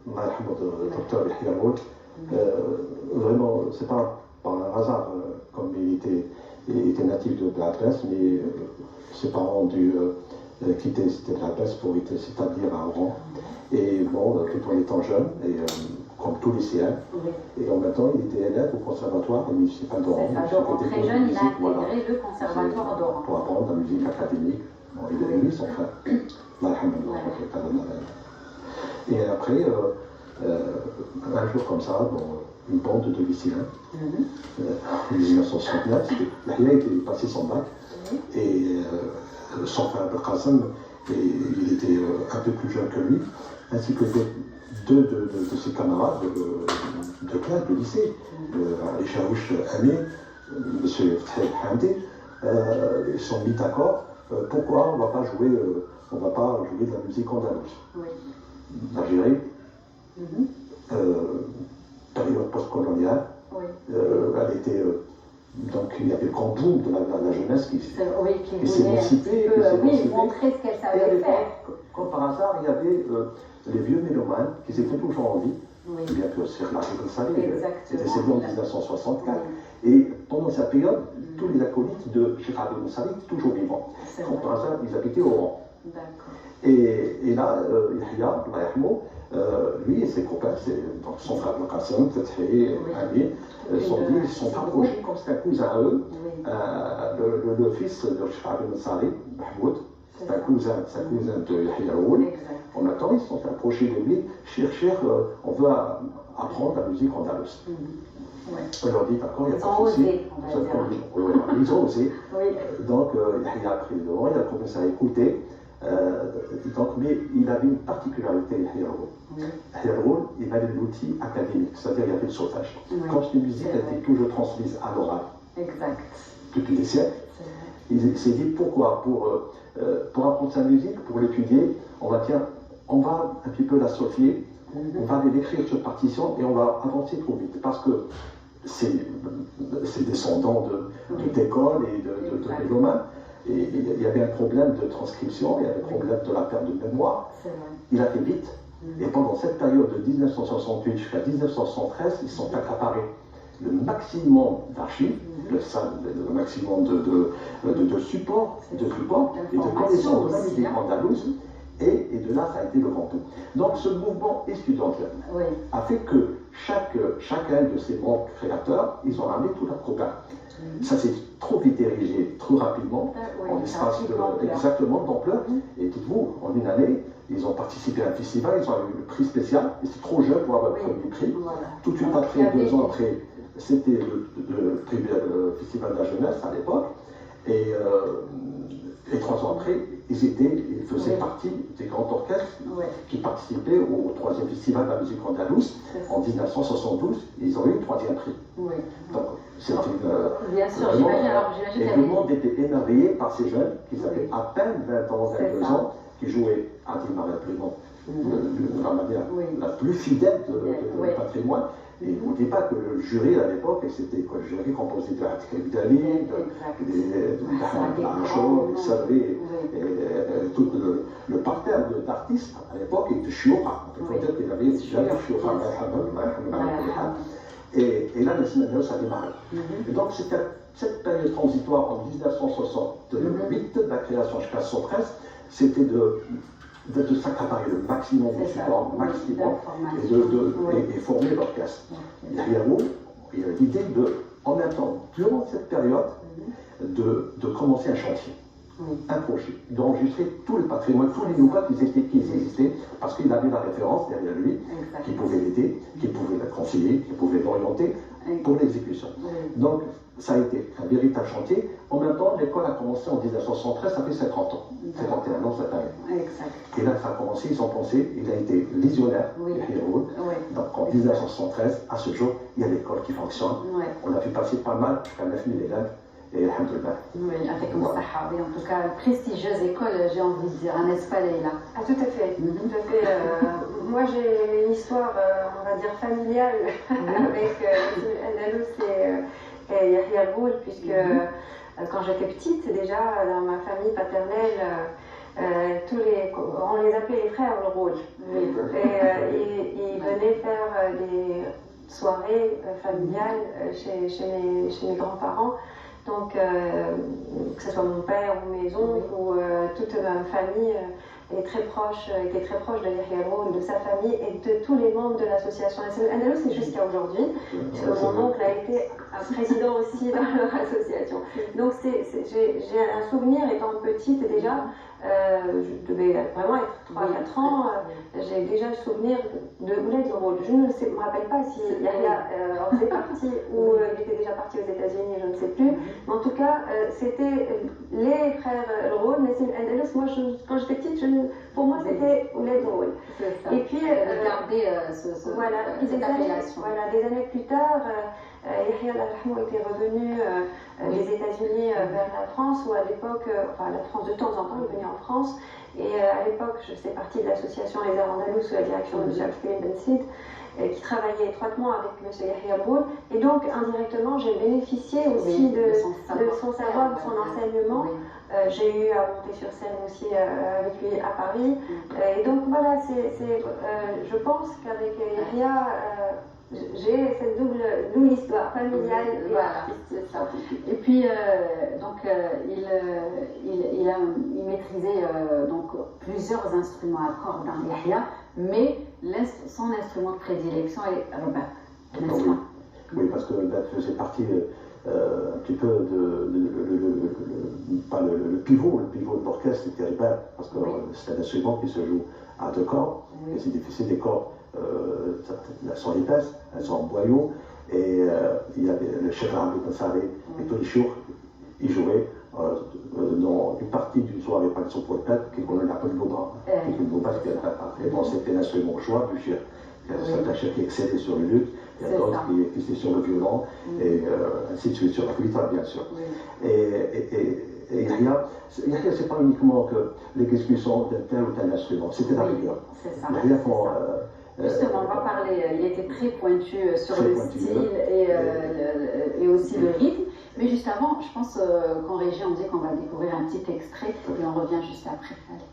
le docteur Yahya Roul, vraiment, c'est pas par un hasard, comme il était natif de la Grèce, mais ses parents ont dû quitter la Grèce pour s'établir à Oran. Et bon, tout en étant jeune, et comme tout lycéen, et en même temps, il était élève au conservatoire municipal d'Oran. Très jeune, il a intégré le conservatoire d'Oran. Pour apprendre la musique académique. Bon, il est lui, son frère. Et après, un jour comme ça, dans une bande de lycéens, en 1969, Yahya était passé son bac, et son frère Qasim, il était un peu plus jeune que lui, ainsi que deux de ses camarades de classe, de lycée, Ali Chaouch Ami, M. Fahel Hamdi, ils se sont mis d'accord. Pourquoi on ne va pas jouer de la musique andalouse? L'Algérie, période postcoloniale, elle était, donc il y avait le grand boom de la jeunesse qui s'est émancipée, montrer ce qu'elle savait faire. Comme par hasard, il y avait les vieux mélomanes qui étaient toujours en vie, bien que Cheikh Rachid al-Salih était décédé en 1964, et pendant cette période, tous les acolytes de Cheikh Abdel al-Salih étaient toujours vivants. Comme par hasard, ils habitaient au Oran. Et là, Yahya, lui et ses copains, donc son frère Qasim, Fethi, Ali, ils sont approchés comme c'était un cousin à eux, le fils de Cheikh Abdel al-Salih, Mahmoud. C'est un cousin de Yahya Roul. En même temps, ils se sont approchés de lui. Cheikh, on veut apprendre la musique andalouse. On leur dit, d'accord, il n'y a pas de souci. Ils ont osé. Donc, Yahya a pris le devant, il a commencé à écouter. Mais il avait une particularité, Yahya Roul. Yahya Roul, il avait l'outil académique, c'est-à-dire il y avait le sautage. Quand cette musique a été toujours transmise à l'oral, depuis des siècles, il s'est dit pourquoi pour apprendre sa musique, pour l'étudier, on va un petit peu la solfier, on va aller l'écrire sur partition et on va avancer trop vite parce que c'est descendant d'écoles et de mélomanes. Et il y avait un problème de transcription, il y avait un problème de la perte de mémoire. Il a fait vite. Et pendant cette période de 1968 jusqu'à 1973, ils sont accaparés le maximum d'archives, le maximum de support et de connaissances de la musique andalouse, et de là, ça a été le grand boom. Donc ce mouvement estudiantin a fait que chacun de ces grands créateurs, ils ont ramené tout leur programme. Ça s'est trop vite érigé, trop rapidement, en espace exactement d'ampleur. Et dites-vous, en une année, ils ont participé à un festival, ils ont eu le prix spécial, ils étaient trop jeunes pour avoir le premier prix. Tout de suite après, 2 ans après, c'était le festival de la jeunesse à l'époque. Et 3 ans après, ils faisaient partie des grands orchestres qui participaient au 3e festival de la musique andalouse en 1972. Ils ont eu le 3e prix. Donc, c'était bien sûr, j'imagine. Et tout le monde était émerveillé par ces jeunes qui avaient à peine 20 ans, 22 ans, qui jouaient à Dimar-Plément de la manière la plus fidèle du patrimoine. Et n'oubliez pas que le jury à l'époque, c'était le jury composé de Hatik Abdali, de Archo, de Savé, et tout le parterre d'artistes à l'époque était de Chioura. On peut dire qu'il y avait déjà Chioura, et là, le cinéma, ça a démarré. Et donc, c'était cette période transitoire en 1968, de la création jusqu'à 1973, c'était de s'accaparer le maximum de support, et former l'orchestre. Derrière nous, il y a l'idée en même temps, durant cette période, de commencer un chantier, un projet, d'enregistrer tout le patrimoine, tous les nouveaux qui existaient, parce qu'il avait la référence derrière lui, qui pouvait l'aider, qui pouvait le conseiller, qui pouvait l'orienter pour l'exécution. Donc, ça a été un véritable chantier. En même temps, l'école a commencé en 1973, ça fait 50 ans, 51 ans cette année. Et là, ça a commencé, ils ont pensé, il a été visionnaire, donc en 1973, à ce jour, il y a l'école qui fonctionne. On a fait passer pas mal, jusqu'à 9000 élèves, et alhamdoulilah. Oui, avec en tout cas, prestigieuse école, j'ai envie de dire, n'est-ce pas, Leïla? Ah, tout à fait, tout à fait. Moi, j'ai une histoire, on va dire, familiale avec Andalous et Yahya Roul, puisque quand j'étais petite, déjà, dans ma famille paternelle, on les appelait les frères Roul. Et venait faire des soirées familiales chez mes grands-parents. Donc, que ce soit mon père ou mes oncles ou toute ma famille était très proche de Yahya El-Roud, de sa famille et de tous les membres de l'association Al-Andalus, c'est jusqu'à aujourd'hui, puisque mon oncle a été un président aussi dans leur association. Donc, j'ai un souvenir étant petite déjà. Je devais vraiment être 3-4 ans, j'ai déjà le souvenir de Ouled El-Roud. Je ne me rappelle pas si Yahya en faisait partie ou il était déjà parti aux États-Unis, je ne sais plus. Mais en tout cas, c'était les frères El-Roud, Nassim Andalus. Moi, quand j'étais petite, pour moi, c'était Ouled El-Roud. Et puis, garder cette appellation. Voilà, des années plus tard, Yahya El-Rahmou était revenu des États-Unis vers la France, où à l'époque, enfin la France de temps en temps, il venait en France. Et à l'époque, je faisais partie de l'association Les Al-Andalus sous la direction de M. Abdelkrim Ben Sid, qui travaillait étroitement avec M. Yahya El-Roud. Et donc, indirectement, j'ai bénéficié aussi de son savoir, de son enseignement. J'ai eu à monter sur scène aussi avec lui à Paris. Et donc, voilà, je pense qu'avec Yahya, j'ai cette double histoire familiale et artistique. Et puis, il maîtrisait donc plusieurs instruments à cordes dans Yahya, mais son instrument de prédilection est Robert, n'est-ce pas? Oui, parce que là, faisait partie un petit peu le pivot de l'orchestre, c'était Robert, parce que c'est un instrument qui se joue à 2 cordes, et c'est difficile, des cordes. Elles sont épaisses, elles sont en boyau, et il y a le chef Abdel Kassari, et tous les jours, il jouait dans une partie d'une soirée, par exemple, pour le peuple, qu'on appelle l'Audra, et bon, c'était l'instrument au choix du chef. Il y a certains chefs qui excédaient sur le luth, il y a d'autres qui étaient sur le violon, et ainsi de suite, sur la guitare, bien sûr. Et Yahya, c'est pas uniquement que l'exécution d'un tel ou tel instrument, c'était la rigueur. C'est ça. Justement, on va parler, il était très pointu sur le style et aussi le rythme. Mais juste avant, je pense qu'en régie, on dit qu'on va découvrir un petit extrait et on revient juste après. Allez.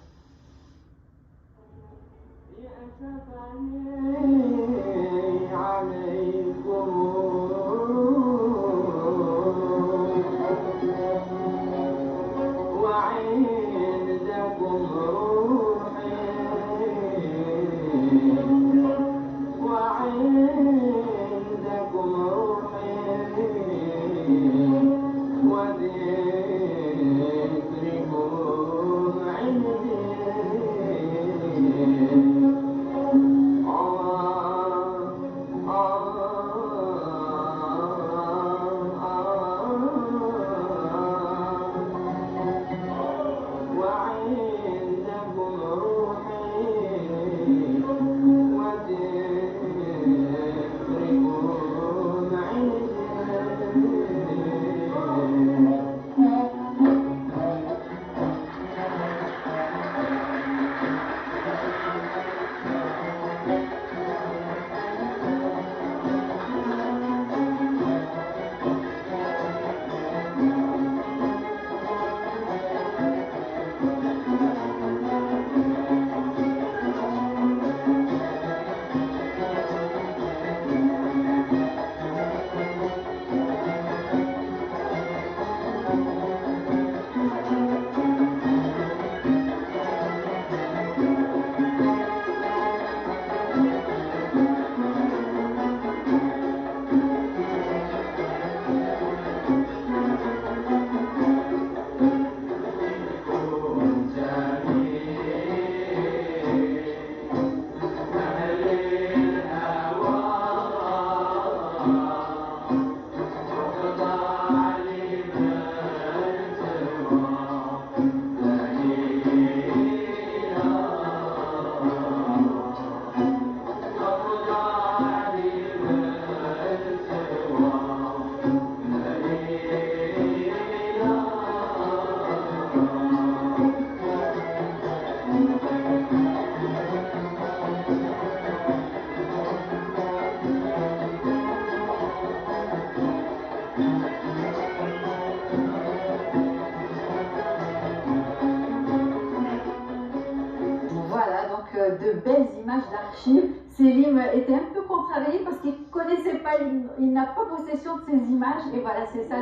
De belles images d'archives. Selim était un peu contrarié parce qu'il ne connaissait pas, il n'a pas possession de ces images. Et voilà, c'est ça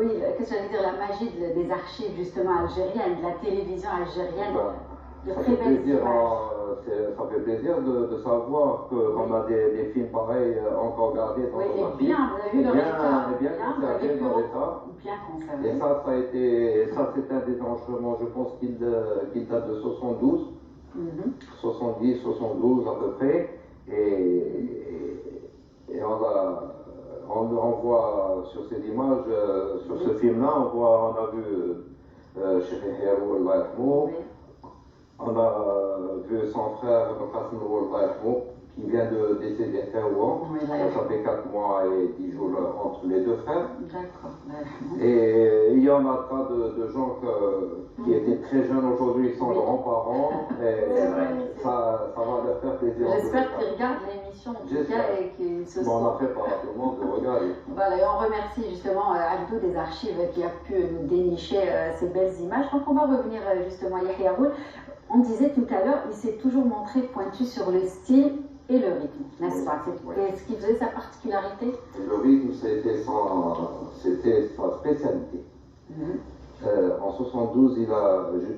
oui, qu'est-ce que j'allais dire, la magie des archives justement algériennes, de la télévision algérienne. De très belles images. Ça fait plaisir de savoir qu'on a des films pareils encore gardés dans nos archives. Bien, vous avez vu leur état. Bien conservés dans l'état. Bien conservé. Et ça c'est un des enregistrements, je pense qu'il date de 72. 70, 72 à peu près, et on voit sur ces images, sur ce film-là, on a vu Cheikh Hiyaroul Allah yarhamou, on a vu son frère Qassim Allah yarhamou, qui vient de décéder à Rouen. Ça fait 4 mois et 10 jours entre les deux frères. Et il y en a pas de gens qui étaient très jeunes aujourd'hui, qui sont grands-parents. Et ça va leur faire plaisir. J'espère qu'ils regardent l'émission en tout cas et qu'ils se sentent. On a fait par tout le monde de regarder. Voilà, et on remercie justement Abdou des archives qui a pu nous dénicher ces belles images. Donc on va revenir justement à Hiyaroul. On disait tout à l'heure, il s'est toujours montré pointu sur le style et le rythme, n'est-ce pas? C'était ce qui faisait sa particularité. Le rythme, c'était sa spécialité. En 72,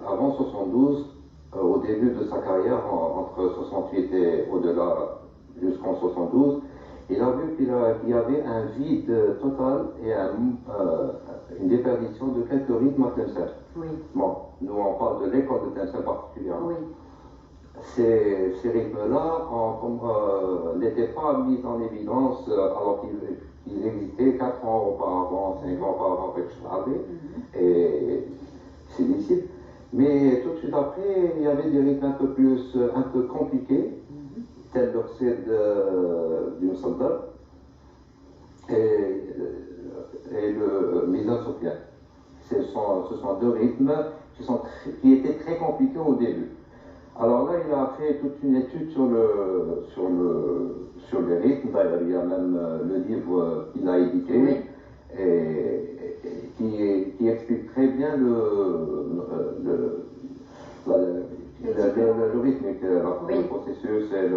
avant 72, au début de sa carrière, entre 68 et au-delà, jusqu'en 72, il a vu qu'il y avait un vide total et une déperdition de quelques rythmes à Tlemcen. Bon, nous on parle de l'école de Tlemcen particulièrement. Ces rythmes-là n'étaient pas mis en évidence alors qu'ils existaient 4 ans auparavant, 5 ans auparavant avec Chalabi, et c'est difficile. Mais tout de suite après, il y avait des rythmes un peu compliqués, tels l'Oxyd du Musaddar et le Mizan Sofiane. Ce sont deux rythmes qui étaient très compliqués au début. Alors là, il a fait toute une étude sur les rythmes. D'ailleurs, il y a même le livre qu'il a édité et qui explique très bien le rythmique, le processus et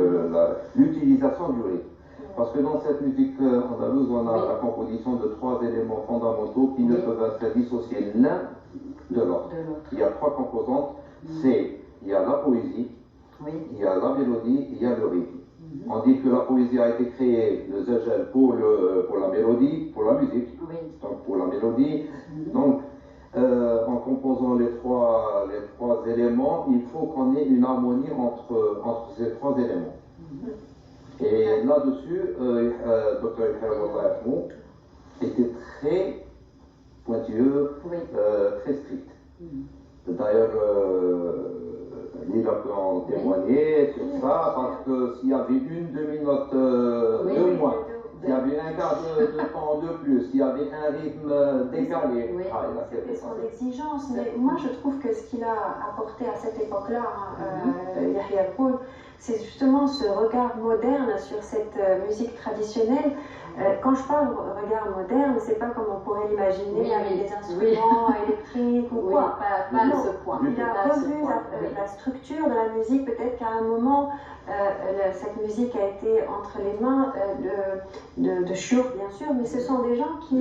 l'utilisation du rythme. Parce que dans cette musique andalouse, on a la composition de 3 éléments fondamentaux qui ne peuvent être dissociés l'un de l'autre. Il y a 3 composantes, il y a la poésie, il y a la mélodie, il y a le rythme. On dit que la poésie a été créée, le zajal, pour la mélodie, pour la musique, donc pour la mélodie. Donc, en composant les trois éléments, il faut qu'on ait une harmonie entre ces 3 éléments. Et là-dessus, Dr. Hiyaroul Allah yarhamou était très pointilleux, très strict. D'ailleurs, Lila peut en témoigner sur ça, parce que s'il y avait une demi-note de moins, s'il y avait un quart de temps de plus, s'il y avait un rythme décalé, c'était son exigence. Mais moi, je trouve que ce qu'il a apporté à cette époque-là, Hiyaroul, c'est justement ce regard moderne sur cette musique traditionnelle. Quand je parle de regard moderne, c'est pas comme on pourrait l'imaginer avec des instruments électriques ou quoi. Pas à ce point. Il a revu la structure de la musique. Peut-être qu'à un moment, cette musique a été entre les mains de Chour, bien sûr, mais ce sont des gens qui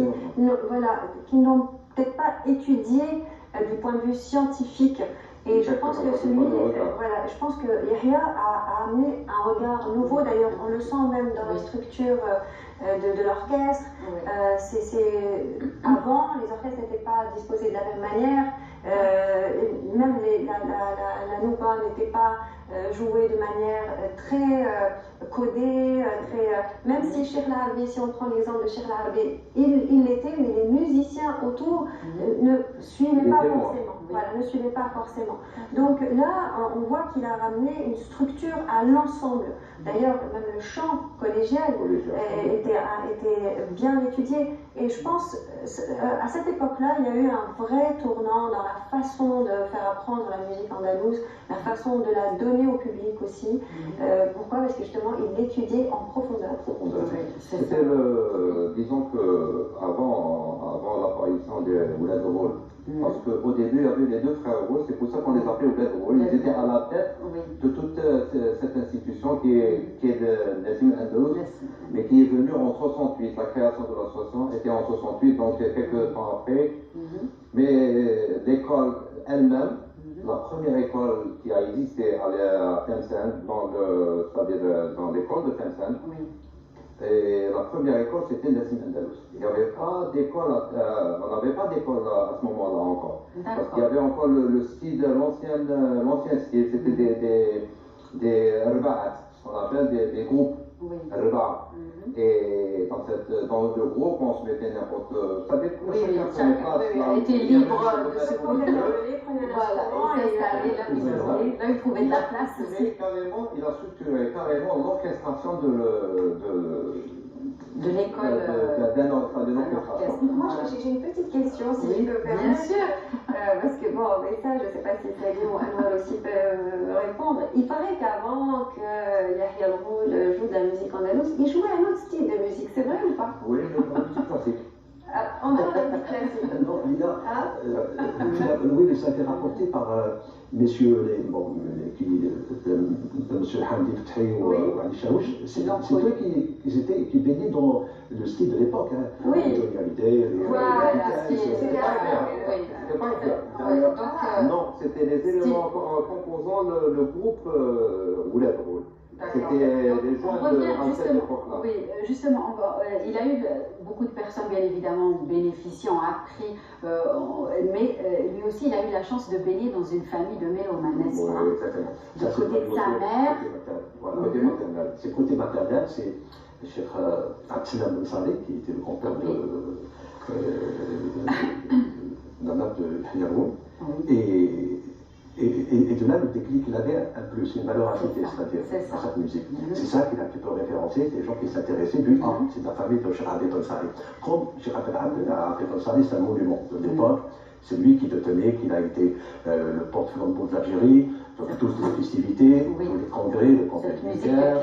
n'ont peut-être pas étudié du point de vue scientifique. Et je pense que je pense que Yahya a amené un regard nouveau. D'ailleurs, on le sent même dans la structure de l'orchestre. Avant, les orchestres n'étaient pas disposés de la même manière. Même la nouba n'était pas jouée de manière très codée, même si Cheikh Larbi, si on prend l'exemple de Cheikh Larbi, il l'était, mais les musiciens autour ne suivaient pas forcément. Ne suivaient pas forcément. Donc là, on voit qu'il a ramené une structure à l'ensemble. D'ailleurs, même le chant collégial était bien étudié. Et je pense, à cette époque-là, il y a eu un vrai tournant dans la façon de faire apprendre la musique andalouse, la façon de la donner connu au public aussi. Pourquoi? Parce que justement, il l'étudiait en profondeur. C'était le, disons que avant l'apparition des Ouled Roul, parce qu'au début, il y avait les deux frères Roul, c'est pour ça qu'on les appelait Ouled Roul. Ils étaient à la tête de toute cette institution qui est de Nazim Andalous, mais qui est venue en 68. La création de l'association était en 68, donc quelques temps après. Mais l'école elle-même, la première école qui a existé à Tlemcen, c'est-à-dire dans l'école de Tlemcen, et la première école c'était Nazim Andalous. Il n'y avait pas d'école, on n'avait pas d'école à ce moment-là encore. Parce qu'il y avait encore le style, l'ancien style, c'était des rba'at, ce qu'on appelle des groupes. Et dans le groupe, on se mettait n'importe quoi. Chacun était libre de se poser. Voilà, et là, il trouvait de la place aussi. Carrément, il a structuré carrément l'orchestration de l'école d'un orchestre. Moi, j'ai une petite question, si je peux permettre. Bien sûr. Parce que bon, mais ça, je ne sais pas si Salim ou Anwar aussi peuvent répondre. Il paraît qu'avant que Yahya Al-Roul joue de la musique andalouse, il jouait un autre style de musique, c'est vrai ou pas? Oui, la musique classique. Encore la musique classique. Non, oui, mais ça a été rapporté par messieurs, monsieur Hamdi Fethi ou Ali Chaouch. C'est eux qui baignaient dans le style de l'époque. Oui. Johnny Hallyday, C'était pas clair. Non, c'était les éléments composant le groupe Ouled Roul. C'était les jeunes de cette époque-là. Oui, justement, il a eu beaucoup de personnes, bien évidemment, bénéficiant, appris, mais lui aussi, il a eu la chance de baigner dans une famille de mélomanes, n'est-ce pas? Oui, exactement. Du côté de sa mère. Côté maternel. C'est côté maternel, c'est Cheikh Fatima Ben Saleh, qui était le grand-père Nana de Yaroun. Et de là, le déclic, il avait un plus, une valeur ajoutée, c'est-à-dire dans cette musique. C'est ça qu'il a plutôt référencé, des gens qui s'intéressaient, lui, c'est de la famille de Cheikh Abed Ansari. Comme Cheikh Abed Ansari, c'est un monument de l'époque, c'est lui qui le tenait, qui a été le porte-flambeau de l'Algérie, donc toutes les festivités, tous les congrès, les congrès militaires,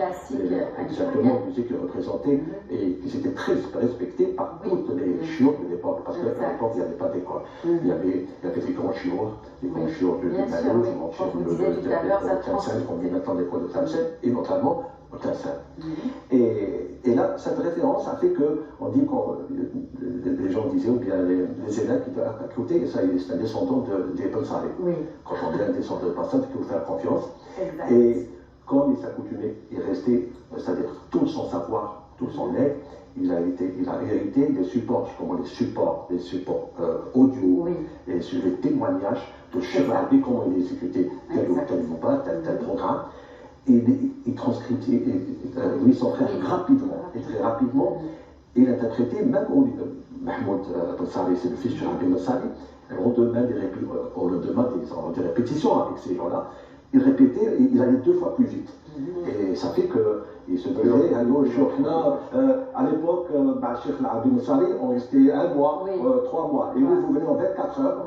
exactement, musique qui représentait, et qui s'était très respectée par toutes les chiots de l'époque, parce qu'à l'époque, il n'y avait pas d'école. Il y avait des grands chiots, de Nalo, des grands chiots de Tlemcen, qu'on dit maintenant l'école de Tlemcen, et notamment au Tlemcen. Et là, cette référence a fait que, on dit les gens disaient, ou bien les élèves qui étaient à côté, et ça, c'est un descendant des Bonsari. Quand on dit un descendant de personne, il faut faire confiance. Et comme il s'accoutumait, il restait, c'est-à-dire tout son savoir, tout son être, il a hérité des supports, comment les supports audio, et sur les témoignages de Cheikh Arabi, comment il exécutait tel ou tel mouvement, tel programme. Et il transcrivait, lui, son frère, rapidement, et très rapidement, il interprétait, même Mahmoud Bonsari, c'est le fils de Cheikh Arabi Bonsari, au lendemain des répétitions avec ces gens-là, il répétait, il allait 2 fois plus vite. Et ça fait qu'il se disait, à l'époque, Cheikh Arabi Bonsari, on restait 1 mois, 3 mois, et vous venez en 24 heures.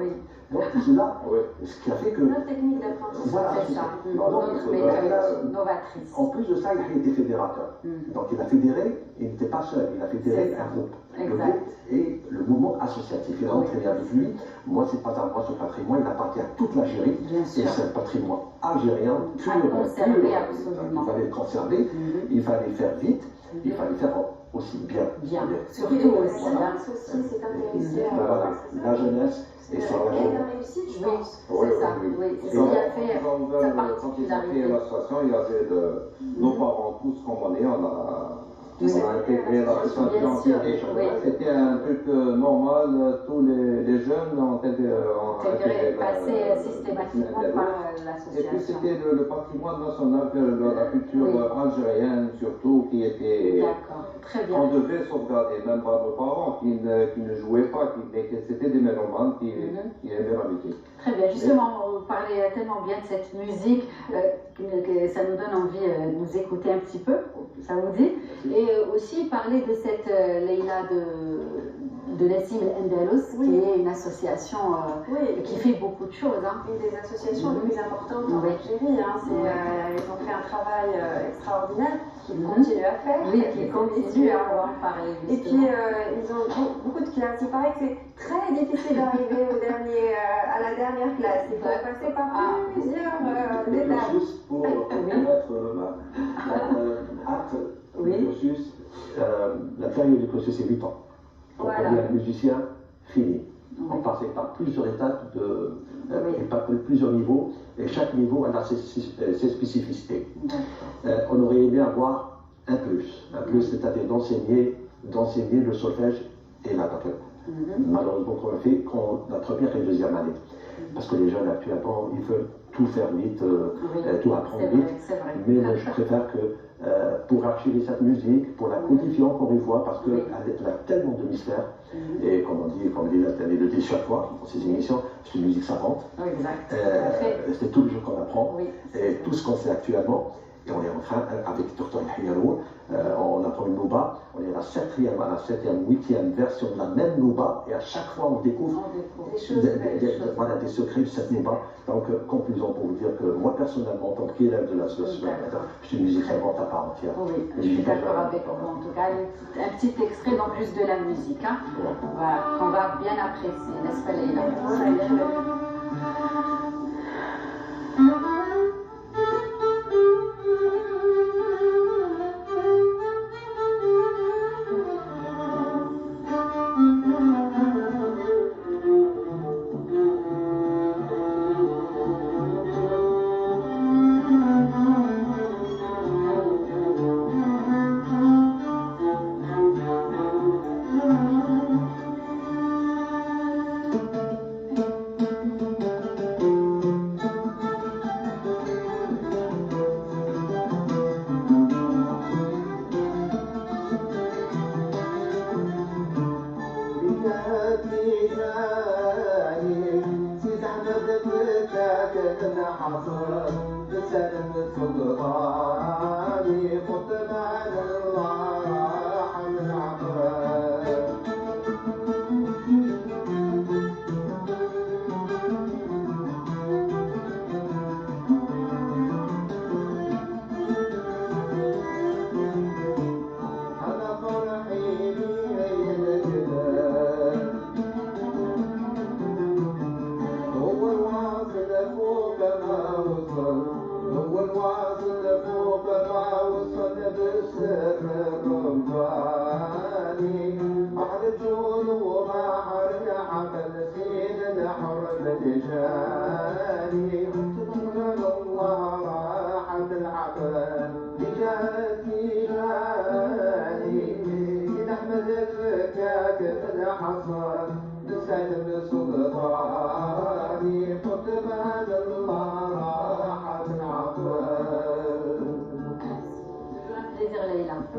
Donc c'est là, ce qui a fait que... Notre technique d'apprentissage, voilà, c'est ça. Notre méthode novatrice. En plus de ça, il était fédérateur. Donc il a fédéré, il n'était pas seul, il a fédéré un groupe. Le groupe et le mouvement associatif. Il a entraîné avec lui. Moi, c'est pas à moi ce patrimoine, il appartient à toute l'Algérie. Et c'est un patrimoine algérien pur. Conservé, absolument. Il fallait le conserver, il fallait faire vite, il fallait faire aussi bien. Surtout aussi. C'est intéressant. Voilà, la jeunesse. Et ça va la réussite, je pense. C'est ça, oui. C'est ce qui a fait sa particularité. Quand l'association, il y avait nos parents tous comme on est, on a intégré l'association. C'était un truc normal, tous les jeunes ont intégré, passé systématiquement par l'association. Et puis c'était le patrimoine national, la culture algérienne surtout, qui était... D'accord, très bien. On devait sauvegarder, même par nos parents qui ne jouaient pas, c'était des mélomanes qui aimaient la musique. Très bien, justement, vous parlez tellement bien de cette musique que ça nous donne envie de nous écouter un petit peu, ça vous dit? Et aussi parler de cette Leïla de Nassim El-Andalous, qui est une association qui fait beaucoup de choses. Une des associations les plus importantes en Algérie. Ils ont fait un travail extraordinaire qu'ils continuent à faire. Oui, qu'ils continuent à avoir parlé. Et puis, ils ont beaucoup de classes. Il paraît que c'est très difficile d'arriver à la dernière classe. Il faut passer par plusieurs étapes. Juste pour mettre le cursus, la période du cursus c'est 8 ans. Donc on est un musicien fini. On passe par plusieurs étapes, et par plusieurs niveaux, et chaque niveau a ses spécificités. On aurait aimé avoir un plus, c'est-à-dire d'enseigner le solfège et la batterie. Malheureusement, on l'a fait qu'en la première et deuxième année. Parce que les jeunes actuellement, ils veulent tout faire vite, tout apprendre vite. Mais je préfère que pour archiver cette musique, pour la codifier encore une fois, parce qu'elle a tellement de mystères. Et comme on le dit chaque fois dans ces émissions, c'est une musique savante. C'est tous les jours qu'on apprend. Et tout ce qu'on sait actuellement. Et on est en train, avec Dr Hiyaroul, on apprend une nouba, on est à la 7e, 8e version de la même nouba, et à chaque fois on découvre des secrets de cette nouba. Donc, conclusion pour vous dire que moi personnellement, en tant qu'élève de l'association, je suis une musique savante à part entière. Oui, je suis d'accord avec vous. En tout cas, un petit extrait dans plus de la musique, qu'on va bien apprécier, n'est-ce pas, Leïla?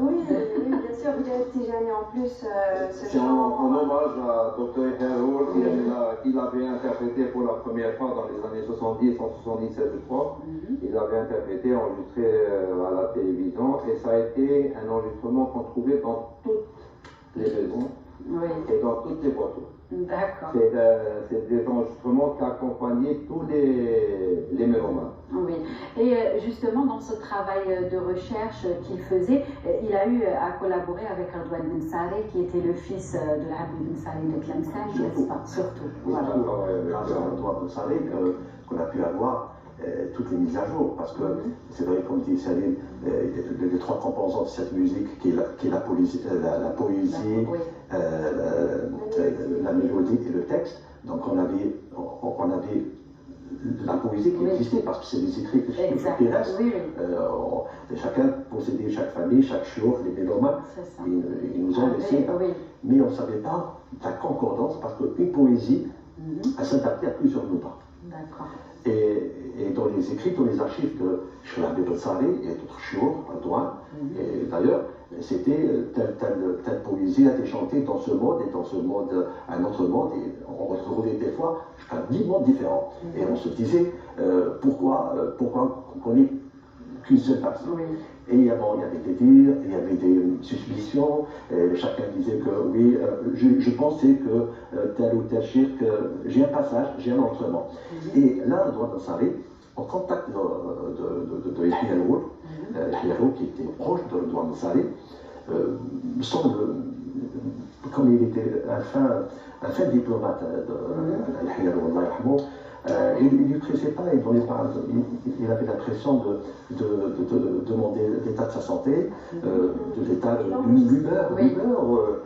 Oui, bien sûr, Bilal Tijani en plus. C'est en hommage à Dr Hiyaroul qu'il avait interprété pour la première fois dans les années 70, en 77 je crois. Il avait interprété, enregistré à la télévision, et ça a été un enregistrement qu'on trouvait dans toutes les maisons et dans toutes les voitures. D'accord. C'est des enregistrements qui accompagnaient tous les mélomanes. Oui, et justement dans ce travail de recherche qu'il faisait, il a eu à collaborer avec Ardouane Ben Saré, qui était le fils de l'Abdi Ben Saré de Tlemcen, n'est-ce pas? Surtout. Voilà. Grâce à Ardouane Ben Saré qu'on a pu avoir toutes les mises à jour, parce que c'est vrai, comme dit Salim, les trois composants de cette musique, qui est la poésie, la mélodie et le texte. Donc on avait la poésie qui existait, parce que c'est des écrits qui restent. Chacun possédait, chaque famille, chaque jour, les mélomanes, ils nous ont laissé. Mais on ne savait pas la concordance, parce qu'une poésie, elle s'adaptait à plusieurs notas. D'accord. Et dans les écrits, dans les archives de Chouaib Ben Saré et d'autres chiours, Ardouane, et d'ailleurs, c'était telle poésie a été chantée dans ce mode et dans ce mode, un autre mode, et on retrouvait des fois 10 modes différents. Et on se disait pourquoi qu'on n'ait qu'une seule façon. Et il y avait des dires, il y avait des suspicions, et chacun disait que oui, je pensais que tel ou tel shirk, j'ai un passage, j'ai un entraînement. Et là, Edouard Ansari, en contact de Yahya Al-Woul, qui était proche de Edouard Ansari, semble, comme il était un fin diplomate de Yahya Al-Woul, il ne lui pressait pas, il avait l'impression de demander l'état de sa santé, de l'état de l'humeur.